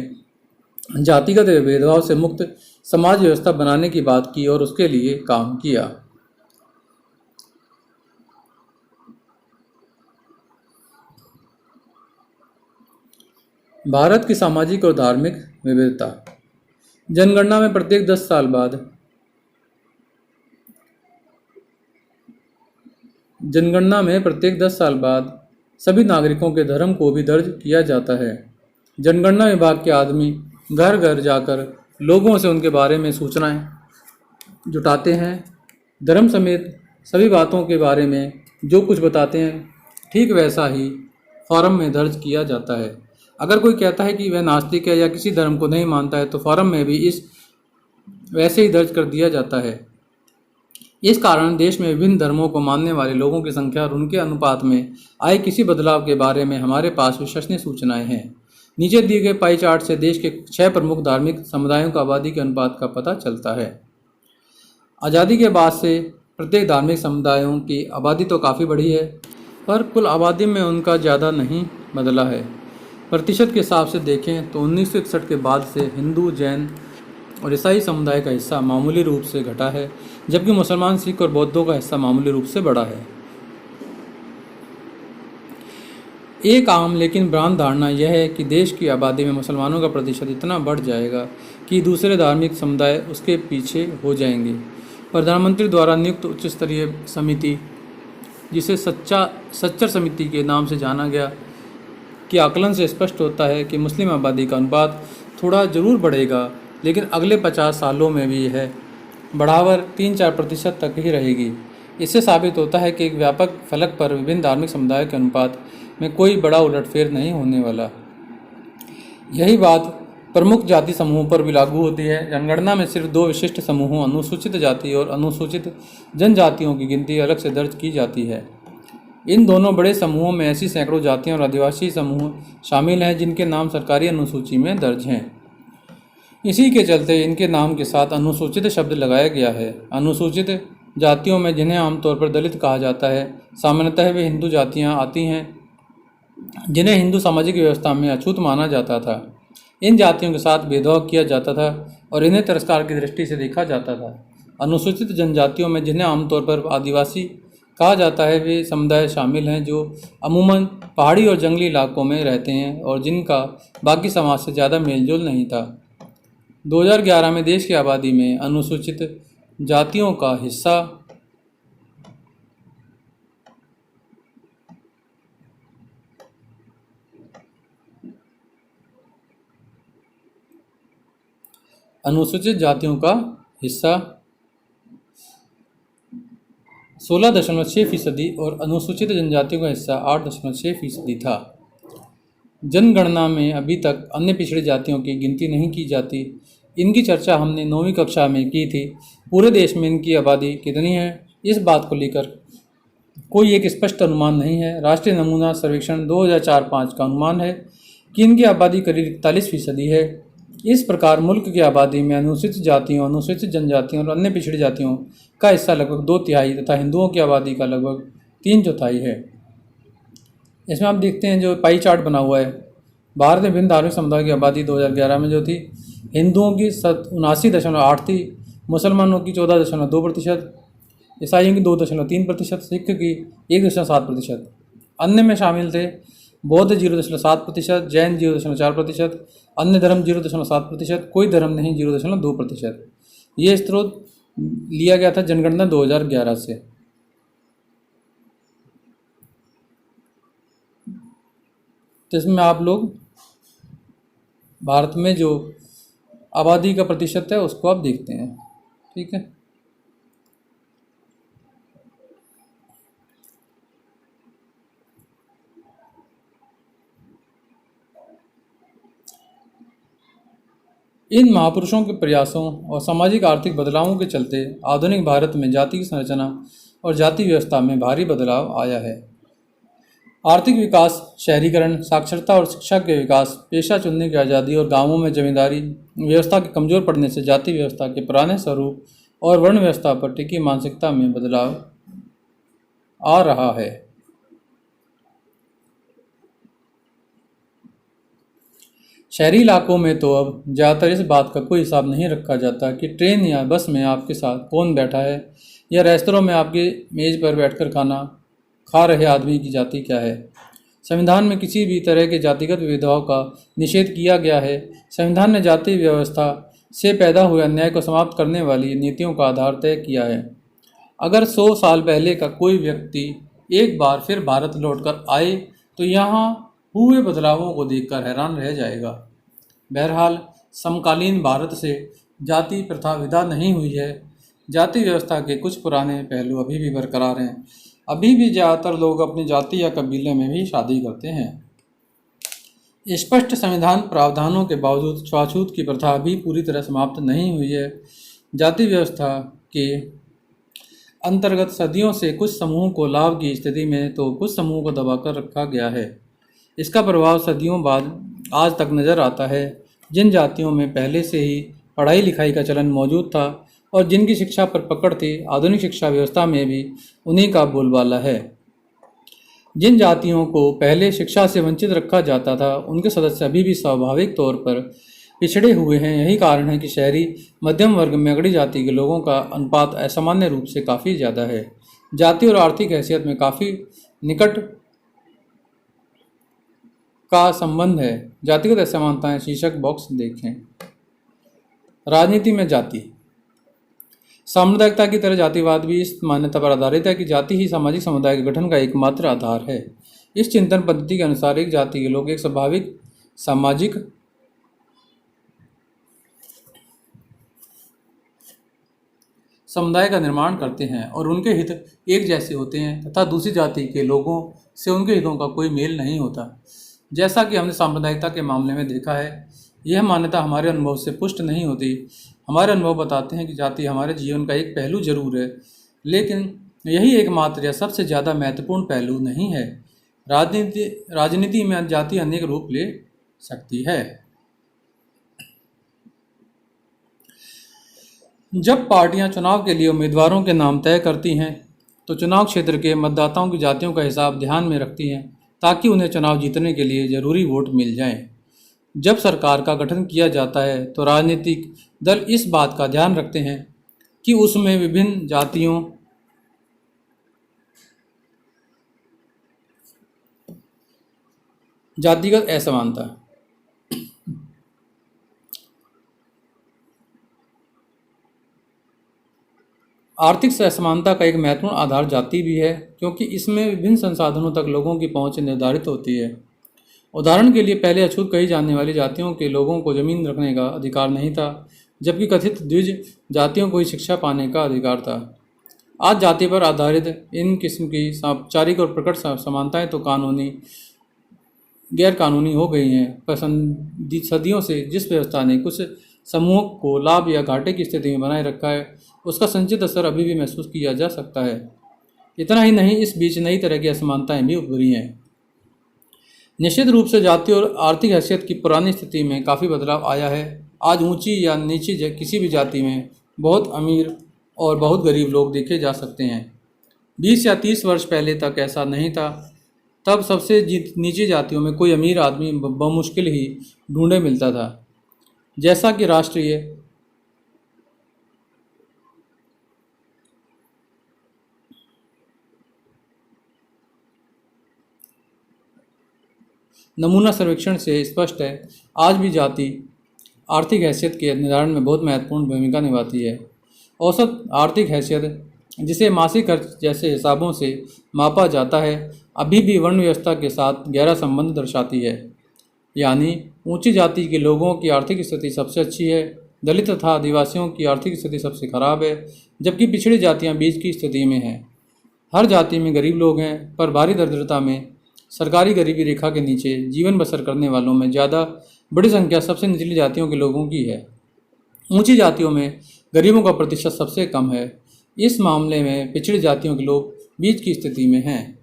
जातिगत भेदभाव से मुक्त समाज व्यवस्था बनाने की बात की और उसके लिए काम किया। भारत की सामाजिक और धार्मिक विविधता। जनगणना में प्रत्येक 10 साल बाद सभी नागरिकों के धर्म को भी दर्ज किया जाता है। जनगणना विभाग के आदमी घर घर जाकर लोगों से उनके बारे में सूचनाएं जुटाते हैं। धर्म समेत सभी बातों के बारे में जो कुछ बताते हैं ठीक वैसा ही फॉर्म में दर्ज किया जाता है। अगर कोई कहता है कि वह नास्तिक है या किसी धर्म को नहीं मानता है तो फॉर्म में भी इस वैसे ही दर्ज कर दिया जाता है। इस कारण देश में विभिन्न धर्मों को मानने वाले लोगों की संख्या और उनके अनुपात में आए किसी बदलाव के बारे में हमारे पास विश्वसनीय सूचनाएं हैं। नीचे दिए गए पाई चार्ट से देश के 6 प्रमुख धार्मिक समुदायों का आबादी के अनुपात का पता चलता है। आज़ादी के बाद से प्रत्येक धार्मिक समुदायों की आबादी तो काफ़ी बढ़ी है, पर कुल आबादी में उनका ज़्यादा नहीं बदला है। प्रतिशत के हिसाब से देखें तो 1961 के बाद से हिंदू, जैन और ईसाई समुदाय का हिस्सा मामूली रूप से घटा है, जबकि मुसलमान, सिख और बौद्धों का हिस्सा मामूली रूप से बढ़ा है। एक आम लेकिन भ्रांत धारणा यह है कि देश की आबादी में मुसलमानों का प्रतिशत इतना बढ़ जाएगा कि दूसरे धार्मिक समुदाय उसके पीछे हो जाएंगे। प्रधानमंत्री द्वारा नियुक्त उच्च स्तरीय समिति, जिसे सच्चर समिति के नाम से जाना गया, के आकलन से स्पष्ट होता है कि मुस्लिम आबादी का अनुपात थोड़ा जरूर बढ़ेगा, लेकिन अगले 50 सालों में भी यह बढ़ावर 3-4% तक ही रहेगी। इससे साबित होता है कि एक व्यापक फलक पर विभिन्न धार्मिक समुदायों के अनुपात में कोई बड़ा उलटफेर नहीं होने वाला। यही बात प्रमुख जाति समूहों पर भी लागू होती है। जनगणना में सिर्फ 2 विशिष्ट समूहों अनुसूचित जाति और अनुसूचित जनजातियों की गिनती अलग से दर्ज की जाती है। इन दोनों बड़े समूहों में ऐसी सैकड़ों जातियां और आदिवासी समूह शामिल हैं जिनके नाम सरकारी अनुसूची में दर्ज हैं। इसी के चलते इनके नाम के साथ अनुसूचित शब्द लगाया गया है। अनुसूचित जातियों में, जिन्हें आमतौर पर दलित कहा जाता है, सामान्यतः वे हिंदू जातियां आती हैं जिन्हें हिंदू सामाजिक व्यवस्था में अछूत माना जाता था। इन जातियों के साथ भेदभाव किया जाता था और इन्हें तिरस्कार की दृष्टि से देखा जाता था। अनुसूचित जनजातियों में, जिन्हें आमतौर पर आदिवासी कहा जाता है, वे समुदाय शामिल हैं जो अमूमन पहाड़ी और जंगली इलाकों में रहते हैं और जिनका बाकी समाज से ज़्यादा मेलजोल नहीं था। 2011 में देश की आबादी में अनुसूचित जातियों का हिस्सा अनुसूचित जातियों का हिस्सा 16.6% और अनुसूचित जनजातियों का हिस्सा 8.6% था। जनगणना में अभी तक अन्य पिछड़ी जातियों की गिनती नहीं की जाती। इनकी चर्चा हमने 9वीं कक्षा में की थी। पूरे देश में इनकी आबादी कितनी है, इस बात को लेकर कोई एक स्पष्ट अनुमान नहीं है। राष्ट्रीय नमूना सर्वेक्षण 2004-05 का अनुमान है कि इनकी आबादी करीब 41% है। इस प्रकार मुल्क की आबादी में अनुसूचित जातियों, अनुसूचित जनजातियों और अन्य पिछड़ी जातियों का हिस्सा लगभग 2/3 तथा हिंदुओं की आबादी का लगभग 3/4 है। इसमें आप देखते हैं जो पाई चार्ट बना हुआ है, भारत में विभिन्न धार्मिक समुदायों की आबादी 2011 में जो थी, हिंदुओं की 79.8 थी, मुसलमानों की 14.2%, ईसाइयों की 2.3%, सिख की 1.7%। अन्य में शामिल थे बौद्ध 0.7%, जैन 0.4%, अन्य धर्म 0.7%, कोई धर्म नहीं 0.2%। ये स्रोत लिया गया था जनगणना 2011 से। तो इसमें आप लोग भारत में जो आबादी का प्रतिशत है उसको आप देखते हैं, ठीक है। इन महापुरुषों के प्रयासों और सामाजिक आर्थिक बदलावों के चलते आधुनिक भारत में जाति की संरचना और जाति व्यवस्था में भारी बदलाव आया है। आर्थिक विकास, शहरीकरण, साक्षरता और शिक्षा के विकास, पेशा चुनने की आज़ादी और गांवों में जमींदारी व्यवस्था के कमज़ोर पड़ने से जाति व्यवस्था के पुराने स्वरूप और वर्ण व्यवस्था पर टिकी मानसिकता में बदलाव आ रहा है। शहरी इलाकों में तो अब ज़्यादातर इस बात का कोई हिसाब नहीं रखा जाता कि ट्रेन या बस में आपके साथ कौन बैठा है या रेस्तरों में आपके मेज़ पर बैठकर खाना खा रहे आदमी की जाति क्या है। संविधान में किसी भी तरह के जातिगत भेदभाव का निषेध किया गया है। संविधान ने जाति व्यवस्था से पैदा हुए अन्याय को समाप्त करने वाली नीतियों का आधार तय किया है। अगर 100 साल पहले का कोई व्यक्ति एक बार फिर भारत लौटकर आए तो यहाँ हुए बदलावों को देखकर हैरान रह जाएगा। बहरहाल समकालीन भारत से जाति प्रथा विदा नहीं हुई है। जाति व्यवस्था के कुछ पुराने पहलू अभी भी बरकरार हैं। अभी भी ज़्यादातर लोग अपनी जाति या कबीले में भी शादी करते हैं। स्पष्ट संविधान प्रावधानों के बावजूद छुआछूत की प्रथा अभी पूरी तरह समाप्त नहीं हुई है। जाति व्यवस्था के अंतर्गत सदियों से कुछ समूहों को लाभ की स्थिति में तो कुछ समूहों को दबाकर रखा गया है। इसका प्रभाव सदियों बाद आज तक नज़र आता है। जिन जातियों में पहले से ही पढ़ाई लिखाई का चलन मौजूद था और जिनकी शिक्षा पर पकड़ थी, आधुनिक शिक्षा व्यवस्था में भी उन्हीं का बोलबाला है। जिन जातियों को पहले शिक्षा से वंचित रखा जाता था, उनके सदस्य अभी भी स्वाभाविक तौर पर पिछड़े हुए हैं। यही कारण है कि शहरी मध्यम वर्ग में अगड़ी जाति के लोगों का अनुपात असामान्य रूप से काफ़ी ज़्यादा है। जाति और आर्थिक हैसियत में काफ़ी निकट का संबंध है। जातिगत असमानताएं शीर्षक बॉक्स देखें। राजनीति में जाति, साम्प्रदायिकता की तरह जातिवाद भी इस मान्यता पर आधारित है कि जाति ही सामाजिक समुदाय के गठन का एकमात्र आधार है। इस चिंतन पद्धति के अनुसार एक जाति के लोग एक स्वाभाविक सामाजिक समुदाय का निर्माण करते हैं और उनके हित एक जैसे होते हैं तथा दूसरी जाति के लोगों से उनके हितों का कोई मेल नहीं होता। जैसा कि हमने सांप्रदायिकता के मामले में देखा है, यह मान्यता हमारे अनुभव से पुष्ट नहीं होती। हमारे अनुभव बताते हैं कि जाति हमारे जीवन का एक पहलू जरूर है, लेकिन यही एकमात्र या सबसे ज़्यादा महत्वपूर्ण पहलू नहीं है। राजनीति में जाति अनेक रूप ले सकती है। जब पार्टियां चुनाव के लिए उम्मीदवारों के नाम तय करती हैं तो चुनाव क्षेत्र के मतदाताओं की जातियों का हिसाब ध्यान में रखती हैं ताकि उन्हें चुनाव जीतने के लिए ज़रूरी वोट मिल जाएं। जब सरकार का गठन किया जाता है तो राजनीतिक दल इस बात का ध्यान रखते हैं कि उसमें विभिन्न जातियों जातिगत असमानता आर्थिक असमानता का एक महत्वपूर्ण आधार जाति भी है, क्योंकि इसमें विभिन्न संसाधनों तक लोगों की पहुंच निर्धारित होती है। उदाहरण के लिए पहले अछूत कही जाने वाली जातियों के लोगों को जमीन रखने का अधिकार नहीं था, जबकि कथित द्विज जातियों को ही शिक्षा पाने का अधिकार था। आज जाति पर आधारित इन किस्म की औपचारिक और प्रकट समानताएं तो कानूनी गैर कानूनी हो गई हैं, पर सदियों से जिस व्यवस्था ने कुछ समूहों को लाभ या घाटे की स्थिति में बनाए रखा है, उसका संचित असर अभी भी महसूस किया जा सकता है। इतना ही नहीं, इस बीच नई तरह की असमानताएं भी उभरी हैं। निश्चित रूप से जाति और आर्थिक हैसियत की पुरानी स्थिति में काफ़ी बदलाव आया है। आज ऊंची या नीची किसी भी जाति में बहुत अमीर और बहुत गरीब लोग देखे जा सकते हैं। 20 या 30 वर्ष पहले तक ऐसा नहीं था। तब सबसे नीची जातियों में कोई अमीर आदमी बमुश्किल ही ढूंढे मिलता था। जैसा कि राष्ट्रीय नमूना सर्वेक्षण से स्पष्ट है, आज भी जाति आर्थिक हैसियत के निर्धारण में बहुत महत्वपूर्ण भूमिका निभाती है। औसत आर्थिक हैसियत, जिसे मासिक खर्च जैसे हिसाबों से मापा जाता है, अभी भी वर्ण व्यवस्था के साथ गहरा संबंध दर्शाती है। यानी ऊंची जाति के लोगों की आर्थिक स्थिति सबसे अच्छी है, दलित तथा आदिवासियों की आर्थिक स्थिति सबसे खराब है, जबकि पिछड़ी जातियां बीच की स्थिति में हैं। हर जाति में गरीब लोग हैं, पर भारी दरिद्रता में सरकारी गरीबी रेखा के नीचे जीवन बसर करने वालों में ज़्यादा बड़ी संख्या सबसे निचली जातियों के लोगों की है। ऊंची जातियों में गरीबों का प्रतिशत सबसे कम है। इस मामले में पिछड़ी जातियों के लोग बीच की स्थिति में हैं।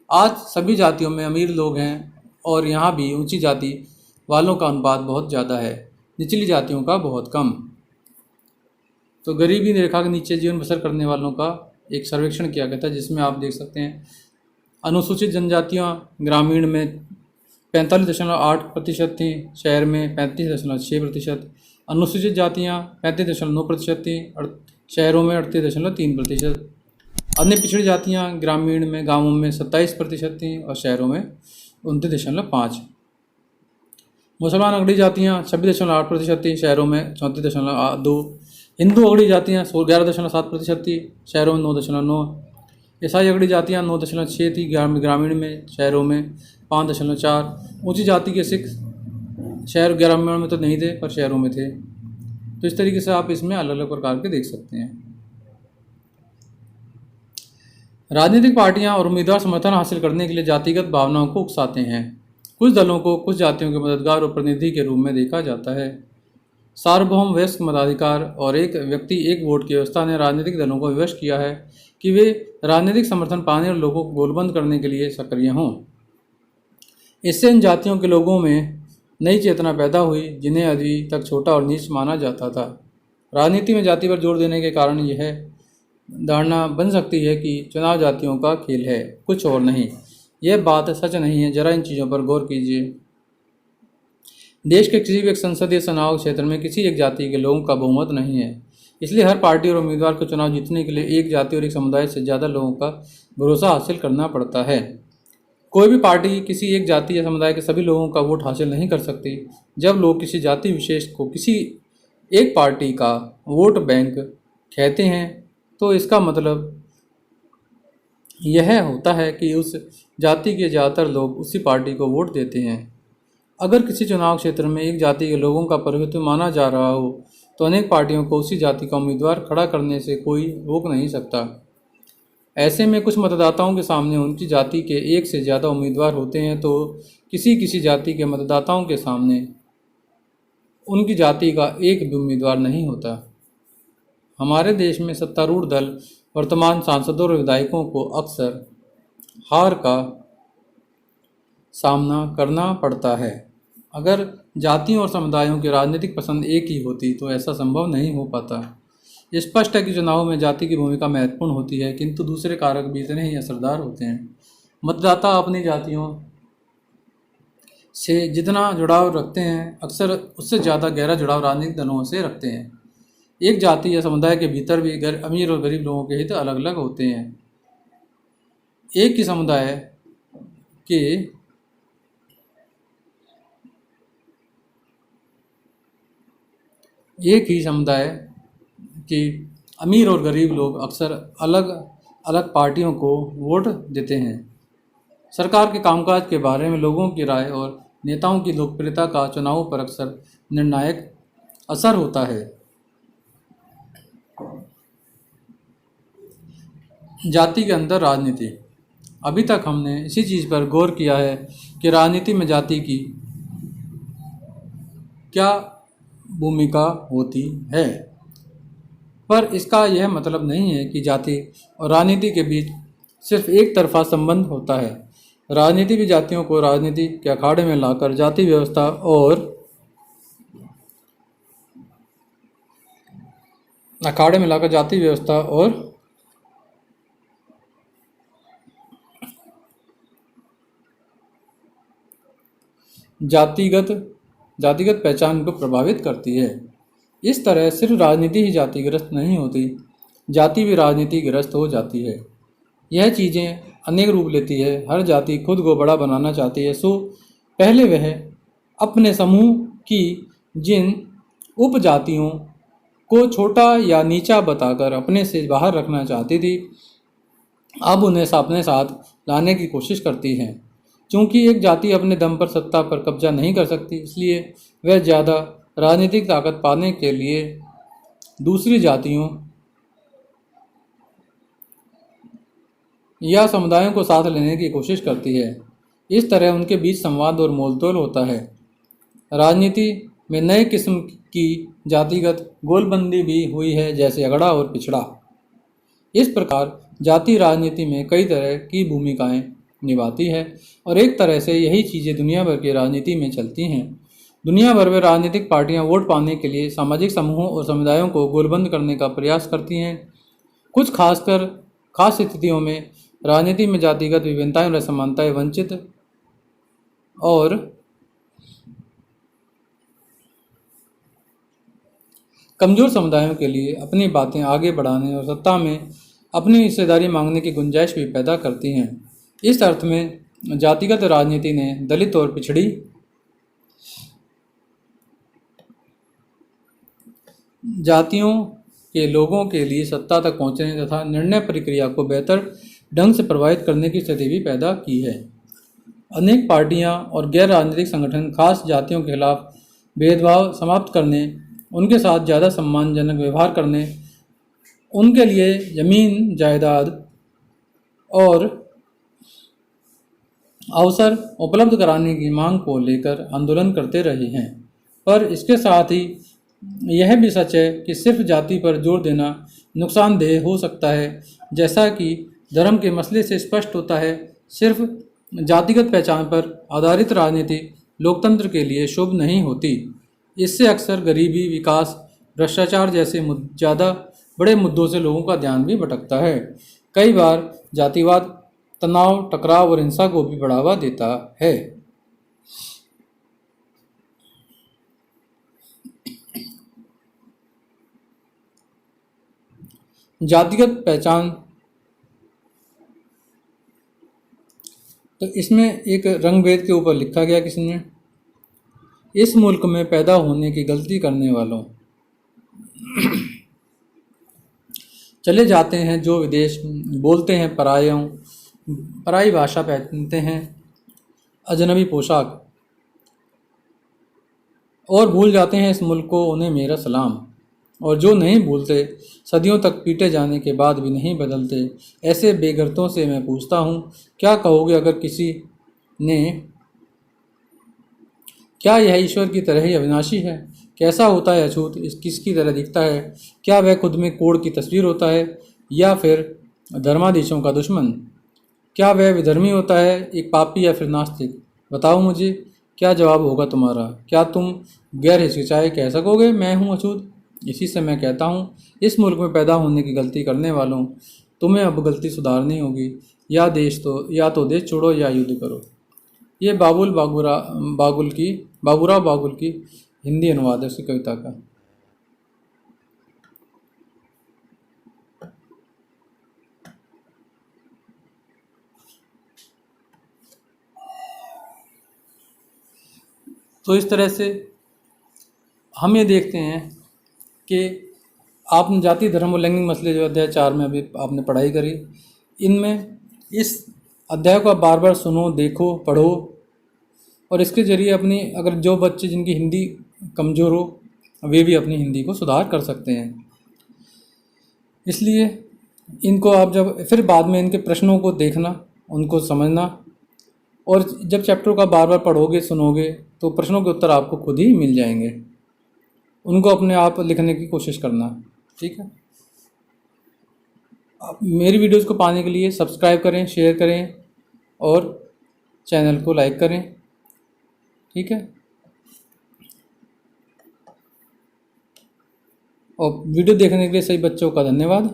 आज सभी जातियों में अमीर लोग हैं और यहाँ भी ऊंची जाति वालों का अनुपात बहुत ज़्यादा है, निचली जातियों का बहुत कम। तो गरीबी रेखा के नीचे जीवन बसर करने वालों का एक सर्वेक्षण किया गया था, जिसमें आप देख सकते हैं अनुसूचित जनजातियाँ ग्रामीण में 45.8% थी, शहर में 35.6%। अनुसूचित जातियाँ 35.9% थी, शहरों में 38.3%। अन्य पिछड़ी जातियाँ ग्रामीण में गांवों में 27% थीं और शहरों में 29.5%। मुसलमान अगड़ी जातियाँ 26.8% थी, शहरों में 34.2%। हिंदू अगड़ी जातियाँ 11.7% थी, शहरों में 9.9%। ईसाई अगड़ी जातियाँ 9.6 थी, ग्रामीण में, शहरों में 5.4। ऊंची जाति के सिख शहर ग्रामीण में तो नहीं थे, पर शहरों में थे। तो इस तरीके से आप इसमें अलग अलग प्रकार के देख सकते हैं। राजनीतिक पार्टियां और उम्मीदवार समर्थन हासिल करने के लिए जातिगत भावनाओं को उकसाते हैं। कुछ दलों को कुछ जातियों के मददगार और प्रतिनिधि के रूप में देखा जाता है। सार्वभौम वयस्क मताधिकार और एक व्यक्ति एक वोट की व्यवस्था ने राजनीतिक दलों को विवश किया है कि वे राजनीतिक समर्थन पाने और लोगों को गोलबंद करने के लिए सक्रिय हों। इससे इन जातियों के लोगों में नई चेतना पैदा हुई, जिन्हें अभी तक छोटा और नीच माना जाता था। राजनीति में जाति पर जोर देने के कारण यह धारणा बन सकती है कि चुनाव जातियों का खेल है, कुछ और नहीं। यह बात सच नहीं है। जरा इन चीज़ों पर गौर कीजिए। देश के किसी भी एक संसदीय चुनाव क्षेत्र में किसी एक जाति के लोगों का बहुमत नहीं है, इसलिए हर पार्टी और उम्मीदवार को चुनाव जीतने के लिए एक जाति और एक समुदाय से ज़्यादा लोगों का भरोसा हासिल करना पड़ता है। कोई भी पार्टी किसी एक जाति या समुदाय के सभी लोगों का वोट हासिल नहीं कर सकती। जब लोग किसी जाति विशेष को किसी एक पार्टी का वोट बैंक कहते हैं, तो इसका मतलब यह होता है कि उस जाति के ज़्यादातर लोग उसी पार्टी को वोट देते हैं। अगर किसी चुनाव क्षेत्र में एक जाति के लोगों का प्रभुत्व माना जा रहा हो, तो अनेक पार्टियों को उसी जाति का उम्मीदवार खड़ा करने से कोई रोक नहीं सकता। ऐसे में कुछ मतदाताओं के सामने उनकी जाति के एक से ज़्यादा उम्मीदवार होते हैं, तो किसी जाति के मतदाताओं के सामने उनकी जाति का एक भी उम्मीदवार नहीं होता। हमारे देश में सत्तारूढ़ दल वर्तमान सांसदों और विधायकों को अक्सर हार का सामना करना पड़ता है। अगर जातियों और समुदायों की राजनीतिक पसंद एक ही होती तो ऐसा संभव नहीं हो पाता। स्पष्ट है कि चुनाव में जाति की भूमिका महत्वपूर्ण होती है, किंतु दूसरे कारक भी इतने ही असरदार होते हैं। मतदाता अपनी जातियों से जितना जुड़ाव रखते हैं, अक्सर उससे ज़्यादा गहरा जुड़ाव राजनीतिक दलों से रखते हैं। एक जाति या समुदाय के भीतर भी अमीर और गरीब लोगों के हित अलग अलग होते हैं। एक ही समुदाय के अमीर और गरीब लोग अक्सर अलग अलग पार्टियों को वोट देते हैं। सरकार के कामकाज के बारे में लोगों की राय और नेताओं की लोकप्रियता का चुनावों पर अक्सर निर्णायक असर होता है। जाति के अंदर राजनीति। अभी तक हमने इसी चीज़ पर गौर किया है कि राजनीति में जाति की क्या भूमिका होती है, पर इसका यह मतलब नहीं है कि जाति और राजनीति के बीच सिर्फ एक तरफा संबंध होता है। राजनीति भी जातियों को राजनीति के अखाड़े में लाकर जाति व्यवस्था और जातिगत पहचान को प्रभावित करती है। इस तरह सिर्फ राजनीति ही जातिग्रस्त नहीं होती, जाति भी राजनीतिग्रस्त हो जाती है। यह चीज़ें अनेक रूप लेती है। हर जाति खुद को बड़ा बनाना चाहती है, सो पहले वह अपने समूह की जिन उपजातियों को छोटा या नीचा बताकर अपने से बाहर रखना चाहती थी, अब उन्हें अपने साथ लाने की कोशिश करती है। चूंकि एक जाति अपने दम पर सत्ता पर कब्जा नहीं कर सकती, इसलिए वह ज़्यादा राजनीतिक ताकत पाने के लिए दूसरी जातियों या समुदायों को साथ लेने की कोशिश करती है। इस तरह उनके बीच संवाद और मोलतोल होता है। राजनीति में नए किस्म की जातिगत गोलबंदी भी हुई है, जैसे अगड़ा और पिछड़ा। इस प्रकार जाति राजनीति में कई तरह की भूमिकाएं निभाती है और एक तरह से यही चीज़ें दुनिया भर की राजनीति में चलती हैं। दुनिया भर में राजनीतिक पार्टियां वोट पाने के लिए सामाजिक समूहों और समुदायों को गोलबंद करने का प्रयास करती हैं। कुछ खास स्थितियों में राजनीति में जातिगत विभिन्नताएं और असमानताएं वंचित और कमज़ोर समुदायों के लिए अपनी बातें आगे बढ़ाने और सत्ता में अपनी हिस्सेदारी मांगने की गुंजाइश भी पैदा करती हैं। इस अर्थ में जातिगत राजनीति ने दलित और पिछड़ी जातियों के लोगों के लिए सत्ता तक पहुंचने तथा निर्णय प्रक्रिया को बेहतर ढंग से प्रभावित करने की स्थिति भी पैदा की है। अनेक पार्टियां और गैर राजनीतिक संगठन खास जातियों के खिलाफ भेदभाव समाप्त करने, उनके साथ ज़्यादा सम्मानजनक व्यवहार करने, उनके लिए जमीन जायदाद और अवसर उपलब्ध कराने की मांग को लेकर आंदोलन करते रहे हैं। पर इसके साथ ही यह भी सच है कि सिर्फ जाति पर जोर देना नुकसानदेह हो सकता है। जैसा कि धर्म के मसले से स्पष्ट होता है, सिर्फ जातिगत पहचान पर आधारित राजनीति लोकतंत्र के लिए शुभ नहीं होती। इससे अक्सर गरीबी, विकास, भ्रष्टाचार जैसे ज़्यादा बड़े मुद्दों से लोगों का ध्यान भी भटकता है। कई बार जातिवाद तनाव, टकराव और हिंसा को भी बढ़ावा देता है। जातिगत पहचान, तो इसमें एक रंग भेद के ऊपर लिखा गया किसी ने, इस मुल्क में पैदा होने की गलती करने वालों चले जाते हैं जो विदेश बोलते हैं, पराई भाषा पहनते हैं, अजनबी पोशाक, और भूल जाते हैं इस मुल्क को, उन्हें मेरा सलाम। और जो नहीं भूलते, सदियों तक पीटे जाने के बाद भी नहीं बदलते, ऐसे बेगरतों से मैं पूछता हूँ, क्या कहोगे अगर किसी ने, क्या यह ईश्वर की तरह ही अविनाशी है? कैसा होता है अछूत, किसकी तरह दिखता है? क्या वह खुद में कोढ़ की तस्वीर होता है? या फिर धर्माधीशों का दुश्मन? क्या वह विधर्मी होता है, एक पापी या फिर नास्तिक? बताओ मुझे, क्या जवाब होगा तुम्हारा? क्या तुम गैर हिचकिचाए कह सकोगे मैं हूँ अछूत? इसी से मैं कहता हूँ, इस मुल्क में पैदा होने की गलती करने वालों, तुम्हें अब गलती सुधारनी होगी। या तो देश छोड़ो या युद्ध करो। ये बाबूराव बागुल की हिंदी अनुवाद है उसकी कविता का। तो इस तरह से हम ये देखते हैं कि आपने जाति धर्म और लैंगिक मसले जो अध्याय 4 में अभी आपने पढ़ाई करी, इनमें इस अध्याय को आप बार बार सुनो, देखो, पढ़ो, और इसके ज़रिए अपनी, अगर जो बच्चे जिनकी हिंदी कमज़ोर हो वे भी अपनी हिंदी को सुधार कर सकते हैं। इसलिए इनको आप जब फिर बाद में इनके प्रश्नों को देखना, उनको समझना, और जब चैप्टर का बार बार पढ़ोगे, सुनोगे, तो प्रश्नों के उत्तर आपको खुद ही मिल जाएंगे। उनको अपने आप लिखने की कोशिश करना। ठीक है। आप मेरी वीडियोज़ को पाने के लिए सब्सक्राइब करें, शेयर करें और चैनल को लाइक करें। ठीक है। और वीडियो देखने के लिए सभी बच्चों का धन्यवाद।